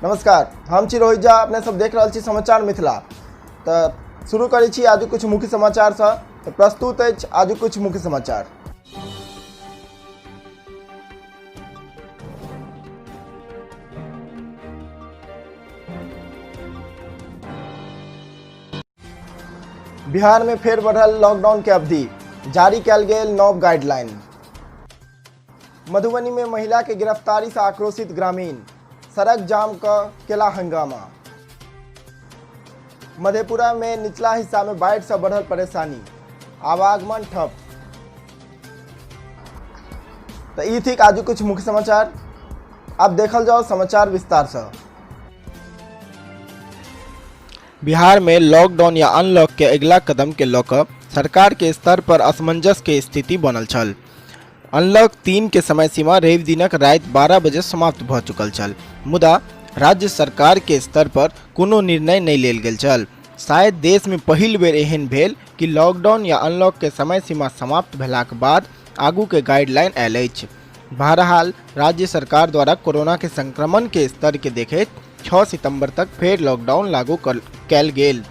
नमस्कार, हम छी रोहित झा। अपने सब देख रहल छी समाचार मिथिला। तो शुरू करै छी आज कुछ मुख्य समाचार से। तो प्रस्तुत अछि आज कुछ मुख्य समाचार। बिहार में फेर बढ़ल लॉकडाउन के अवधि, जारी कयल गेल नव गाइडलाइन। मधुबनी में महिला के गिरफ्तारी से आक्रोशित ग्रामीण, सड़क जाम का केला हंगामा। मधेपुरा में निचला हिस्सा में बाढ़ से बढ़ल परेशानी, आवागमन ठप। तो ई थी आज कुछ मुख्य समाचार। अब देखल जाओ समाचार विस्तार से। बिहार में लॉकडाउन या अनलॉक के अगला कदम के लेकर सरकार के स्तर पर असमंजस के स्थिति बनल छल। अनलॉक 3 के समय सीमा रवि दिनक राति 12 बजे समाप्त भ चुकल छल, मुदा राज्य सरकार के स्तर पर कोनो निर्णय नहीं लेल गेल छल। शायद देश में पहिल बेर एहन भेल कि लॉकडाउन या अनलॉक के समय सीमा समाप्त भेलाक बाद आगू के गाइडलाइन आयल अछि। बहरहाल राज्य सरकार द्वारा कोरोना के संक्रमण के स्तर के देखैत 6 सितंबर तक फेर लॉकडाउन लागू कयल गेल।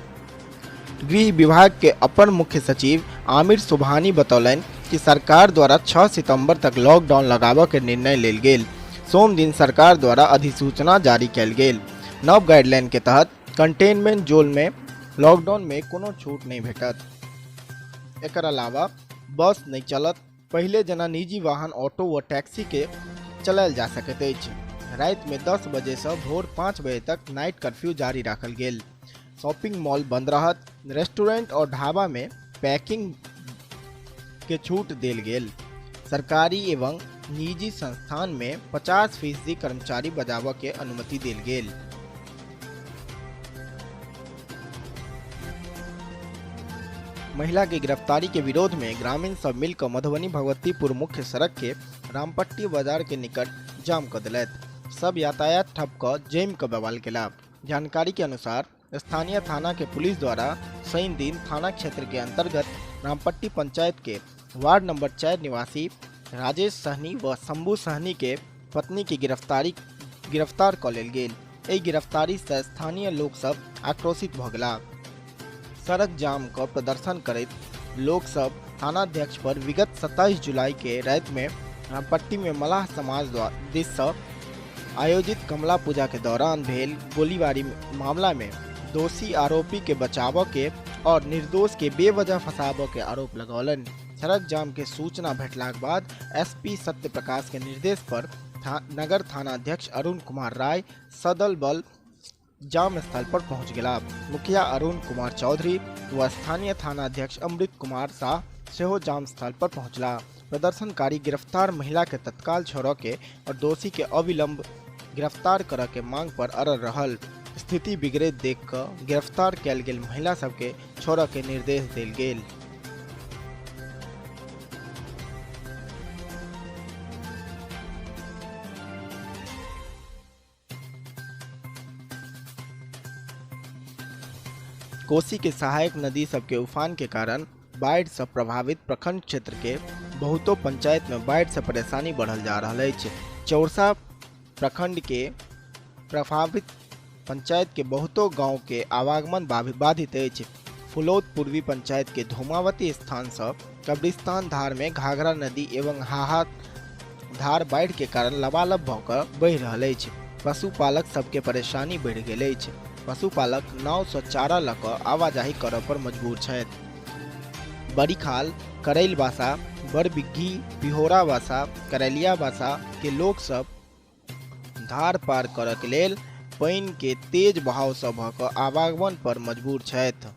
गृह विभाग के अपर मुख्य सचिव आमिर सुबहानी बतौलनि कि सरकार द्वारा 6 सितंबर तक लॉकडाउन लगाबय के निर्णय लेल गेल। सोम दिन सरकार द्वारा अधिसूचना जारी कयल गेल। नव गाइडलाइन के तहत कंटेनमेंट जोन में लॉकडाउन में कोनो छूट नहीं भेटत। एकर अलावा बस नहीं चलत, पहले जना निजी वाहन, ऑटो व टैक्सी के चलायल जा सकैत अछि। राति में 10 बजे से भोर 5 बजे तक नाइट कर्फ्यू जारी राखल गेल। शॉपिंग मॉल बंद रहत। रेस्टोरेंट और ढाबा में पैकिंग के छूट देल गेल। सरकारी एवं निजी संस्थान में 50% कर्मचारी बजाबय के अनुमति देल गेल। महिला के गिरफ्तारी के विरोध में ग्रामीण सब मिलकर मधुबनी भगवतीपुर मुख्य सड़क के रामपट्टी बाजार के निकट जाम कर दिलथि। सब यातायात ठप कर जैम के बवाल केला। जानकारी के अनुसार स्थानीय थाना के पुलिस द्वारा शनि दिन थाना क्षेत्र के अंतर्गत रामपट्टी पंचायत के वार्ड नंबर 4 निवासी राजेश सहनी व शंभू सहनी के पत्नी की गिरफ्तार क लेल गेल। एहि गिरफ्तारी से स्थानीय लोक सब आक्रोशित भ गेला। सड़क जाम का प्रदर्शन करैत लोक सब थानाध्यक्ष पर विगत 27 जुलाई के राति में रामपट्टी में मलाह समाज दिस से आयोजित कमला पूजा के दौरान भेल गोलीबारी मामला में दोषी आरोपी के बचाव के और निर्दोष के बेवजह फंसाव के आरोप लगौलन। सड़क जाम के सूचना भेटलाक बाद एसपी सत्य प्रकाश के निर्देश पर नगर थानाध्यक्ष अरुण कुमार राय सदल बल जाम स्थल पर पहुंच गेला। मुखिया अरुण कुमार चौधरी व स्थानीय थानाध्यक्ष अमृत कुमार शाह सेहो जाम स्थल पर पहुंचला। प्रदर्शनकारी गिरफ्तार महिला के तत्काल छोड़े के और दोषी के अविलंब गिरफ्तार करे के मांग पर अड़ल रहल। स्थिति बिगड़े देख कर गिरफ्तार कयल गेल महिला सबके छोड़े के निर्देश देल गेल। कोसी के सहायक नदी सबके उफान के कारण बाढ़ से प्रभावित प्रखंड क्षेत्र के बहुतो पंचायत में बाढ़ से परेशानी बढ़ल जा रहा है। चौरसा प्रखंड के प्रभावित पंचायत के बहुतो गांव के आवागमन बाधित है। फुलौद पूर्वी पंचायत के धूमावती स्थान से कब्रिस्तान धार में घाघरा नदी एवं हाहा धार बाढ़ के कारण लबालब भऽ बहि रहल अछि। पशुपालक सबके परेशानी बढ़ गेल अछि। पशुपालक नाव से चारा लऽ कऽ आवाजाही करऽ पर मजबूर छथि। बड़ीखाल, करैल बासा, बड़बिग्घी, बिहोरा बासा, करैलिया बासा के लोक सब धार पार करऽ के लेल पानि के तेज बहाव से भऽ कऽ आवागमन पर मजबूर छथि।